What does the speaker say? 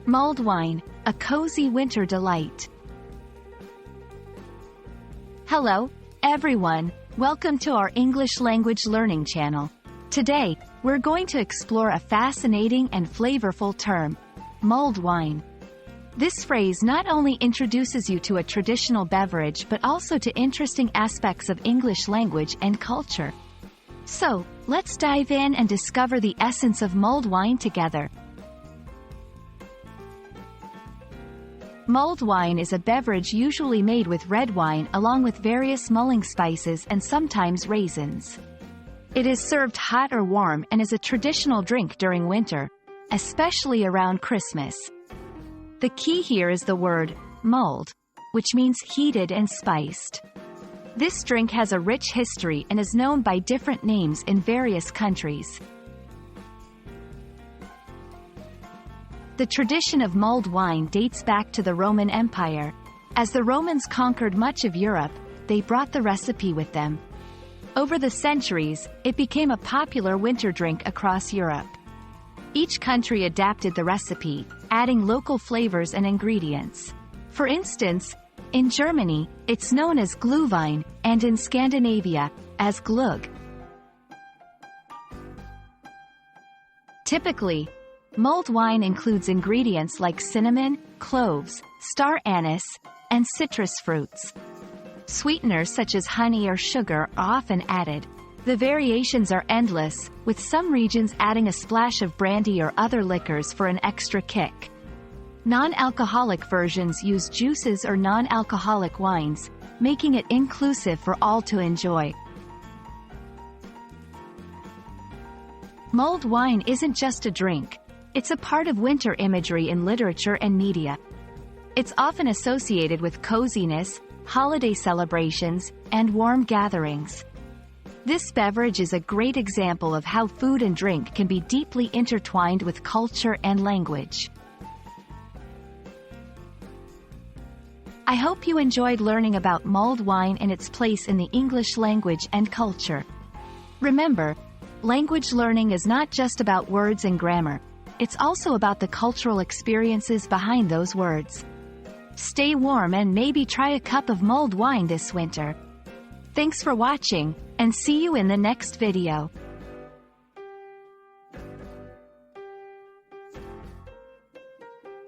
Mulled wine, a cozy winter delight. Hello, everyone. Welcome to our English language learning channel. Today, we're going to explore a fascinating and flavorful term, mulled wine. This phrase not only introduces you to a traditional beverage but also to interesting aspects of English language and culture. So, let's dive in and discover the essence of mulled wine together. Mulled wine is a beverage usually made with red wine along with various mulling spices and sometimes raisins. It is served hot or warm and is a traditional drink during winter, especially around Christmas. The key here is the word mulled, which means heated and spiced. This drink has a rich history and is known by different names in various countries. The tradition of mulled wine dates back to the Roman Empire. As the Romans conquered much of Europe, they brought the recipe with them. Over the centuries, it became a popular winter drink across Europe. Each country adapted the recipe, adding local flavors and ingredients. For instance, in Germany, it's known as Glühwein, and in Scandinavia, as Glögg. Typically, mulled wine includes ingredients like cinnamon, cloves, star anise, and citrus fruits. Sweeteners such as honey or sugar are often added. The variations are endless, with some regions adding a splash of brandy or other liquors for an extra kick. Non-alcoholic versions use juices or non-alcoholic wines, making it inclusive for all to enjoy. Mulled wine isn't just a drink. It's a part of winter imagery in literature and media. It's often associated with coziness, holiday celebrations, and warm gatherings. This beverage is a great example of how food and drink can be deeply intertwined with culture and language. I hope you enjoyed learning about mulled wine and its place in the English language and culture. Remember, language learning is not just about words and grammar. It's also about the cultural experiences behind those words. Stay warm and maybe try a cup of mulled wine this winter. Thanks for watching, and see you in the next video.